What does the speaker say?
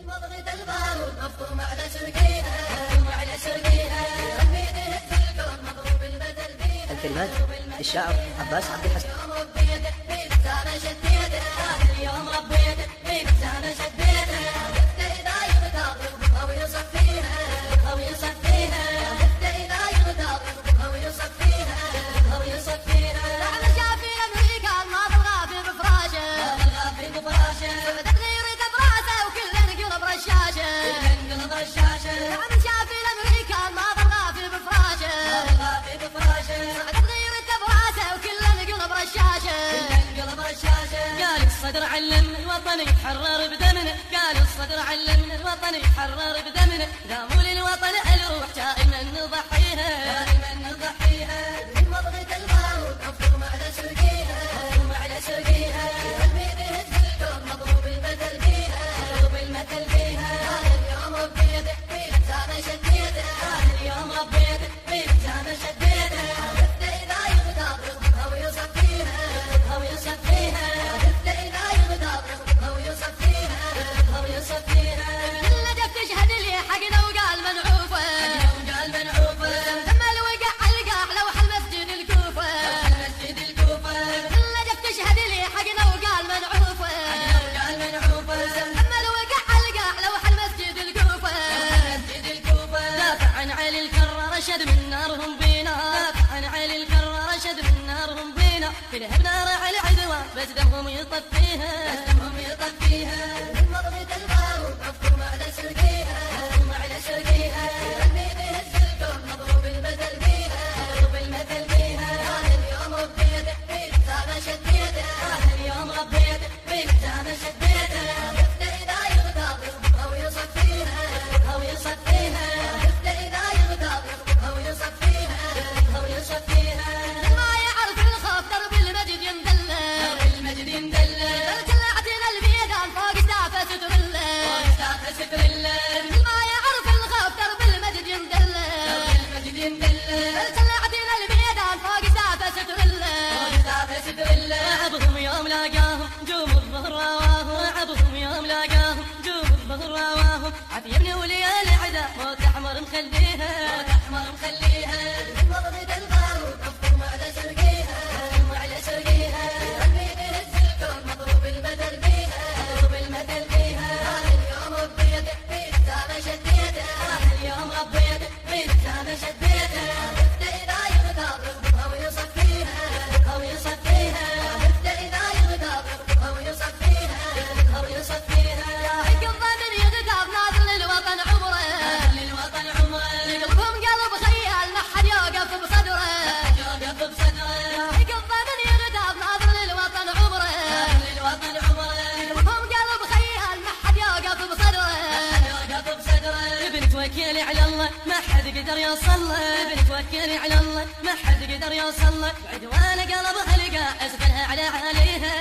المضغة البارود مفطوم على سرقيها وعلى سرقيها ربي دهت الكون مضروب البدل بيها. الكلمات الشاعر عباس عبد الحسن. اليوم ربيته بلسانه شديته اليوم ربيته بلسانه شديته حتى إذا يغتاظ يضبطها ويصفيها يضبطها ويصفيها حتى إذا يغتاظ يضبطها ويصفيها يضبطها ويصفيها. لعن شافي الأمريكان ما بالغافي بفراشه ما بالغافي بفراشه تغيير براسه وكل انقلب رشاشه كل انقلب رشاشه. لعن شافي الأمريكان ما بالغافي بفراشه ما بالغافي بفراشه تغيير براسه وكل انقلب رشاشه كل انقلب رشاشه. قال الصدر علمنا الوطن يتحرر بدمنا قال الصدر علمنا الوطن يتحرر بدمنا قاموا للوطن الروح دائما نضحيها دائما نضحيها. المضغة البارود مفطوم على سرقيها وعلى سرقيها قلبي دهت الكون مضروب البدل بيها مضروب المثل بيها. اليوم ربيته بلسانه شديته اليوم ربيته بلسانه شديته حتى إذا يغتاظ يضبطها ويصفيها يضبطها ويصفيها حتى إذا يغتاظ يضبطها ويصفيها يضبطها ويصفيها. كل جف تشهد لي حقنا وقال منعوفه وقال منعوفه لما الوقع القاع لوح المسجد الكوفه المسجد الكوفه. كل جف تشهد لي حقنا وقال منعوفه وقال منعوفه لما الوقع القاع لوح المسجد الكوفه المسجد الكوفه. دافع عن علي الكرة رشد من نارهم بينا دافع عن علي الكرة رشد من نارهم بينا في لهب نار على عدوان بس دمهم يطفيها دمهم يطفيها. المضغة البارود مفطوم على سرقيها وعلى سرقيها قلبي دهت الكون مضروب البدل بيها مضروب المثل بيها. اليوم ربيته بلسانه شديته اليوم ربيته بلسانه شديته حتى إذا يغتاظ يضبطها ويصفيها يضبطها ويصفيها حتى إذا يغتاظ يضبطها ويصفيها يضبطها ويصفيها. ما يعرف الخوف درب المجد يندله درب المجد يندله طلعتنا الميدان فوق سافة ستر الله فوق سافة ستر الله. ما يعرف الخوف درب المجد يندله درب المجد يندله طلعتنا الميدان فوق سافة ستر الله فوق سافة ستر الله. عبهم يوم لاقاهم جوم الظهر رواهم عبهم يوم لاقاهم جوم الظهر رواهم عفيبني وليا العدا موت احمر مخليها موت أحمر مخليها. المضغة البارود مفطوم على سرقيها وعلى سرقيها قلبي دهت الكون مضروب البدل بيها مضروب المثل بيها. اليوم ربيته بلسانه شديته اليوم ربيته بلسانه شديته حتى إذا يغتاظ يضبطها ويصفيها يضبطها ويصفيها حتى إذا يغتاظ يضبطها ويصفيها يضبطها ويصفيها. حق الضمن يغتاظ ناظر للوطن عمره للوطن عمره يقلبهم قلب خيال ما حد يوقف بصدره يوقف بصدره. حق الضمن يغتاظ ناظر للوطن عمره للوطن عمره يقلبهم قلب خيال ما حد يوقف بصدره يوقف بصدره. ابن توكلي على الله ما حد قدر يوصل له ابن توكلي على الله ما حد قدر يوصل له عدوان قلبها لقى اسفلها على عليها